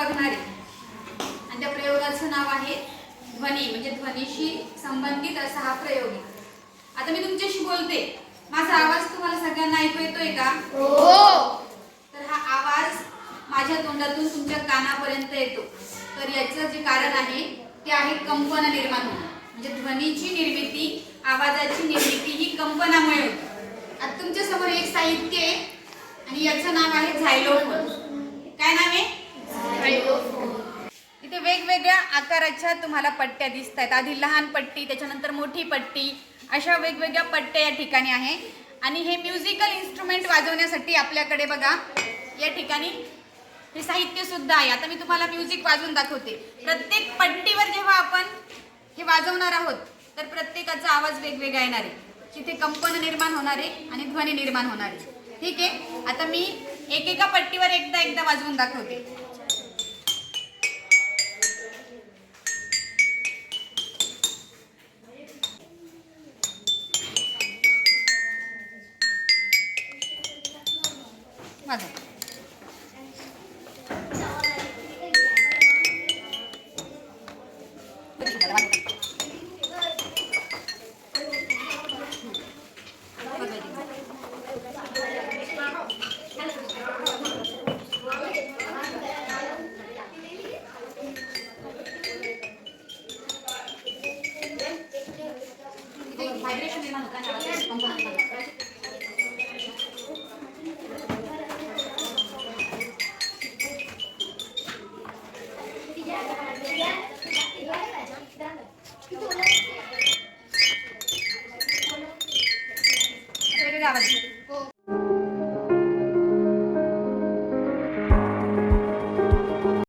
बघणार आहे आणि त्या प्रयोगाचं नाव आहे ध्वनी, म्हणजे ध्वनीशी संबंधित असा हा प्रयोग आहे. आता मी तुमच्याशी बोलते, माझा आवाज तुम्हाला सगळ्यांना ऐकू येतोय का? हो. तर हा आवाज माझ्या तोंडातून तुमच्या कानापर्यंत येतो. तर याचं जे कारण आहे ते आहे कंपन निर्माण होणं. म्हणजे ध्वनीची निर्मिती, आवाजाची निर्मिती ही कंपनामुळे होते. आता तुमच्या समोर एक साहित्य आहे आणि याचं नाव आहे झायलोफोन. काय नाव आहे? झायलोफोन. इथे वेगवेगळ्या आकाराच्या तुम्हाला पट्ट्या दिसत आहेत. आधी लहान पट्टी, त्याच्यानंतर मोठी पट्टी, अशा वेगवेगळ्या पट्ट्या या ठिकाणी आहे. आणि हे म्युझिकल इन्स्ट्रुमेंट वाजवण्यासाठी आपल्याकडे बघा या ठिकाणी हे साहित्य सुद्धा आहे. आता मी तुम्हाला म्युझिक वाजवून दाखवते. प्रत्येक पट्टीवर जेव्हा आपण हे वाजवणार आहोत तर प्रत्येकाचा आवाज वेगवेगळा येणार आहे. तिथे कंपन निर्माण होणार आहे आणि ध्वनी निर्माण होणार आहे. ठीक आहे, आता मी एकेका पट्टीवर एकदा वाजवून दाखवते. वाजव. व्हायब्रेशन निर्माण होतं. आवाज